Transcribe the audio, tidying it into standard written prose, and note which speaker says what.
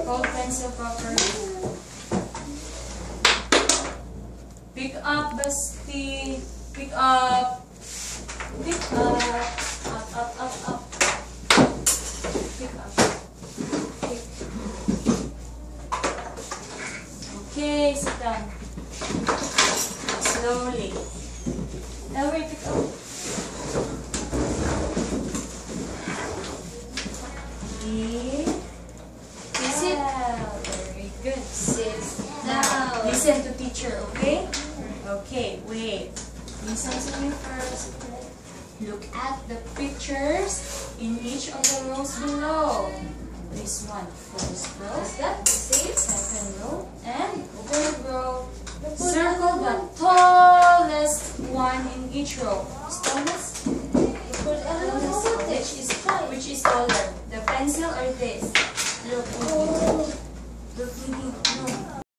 Speaker 1: Hold pencil properly. Pick up, Basti. Pick up. Pick up. Up. Pick up. Pick. Okay, sit down. Slowly. Ellery, pick up.
Speaker 2: Sit.
Speaker 1: Very good.
Speaker 2: Sit down.
Speaker 1: Listen to teacher, okay? Okay, wait. Listen to me first. Look at the pictures in each of the rows below. This one, first row.
Speaker 2: Is that the same?
Speaker 1: Second row. And third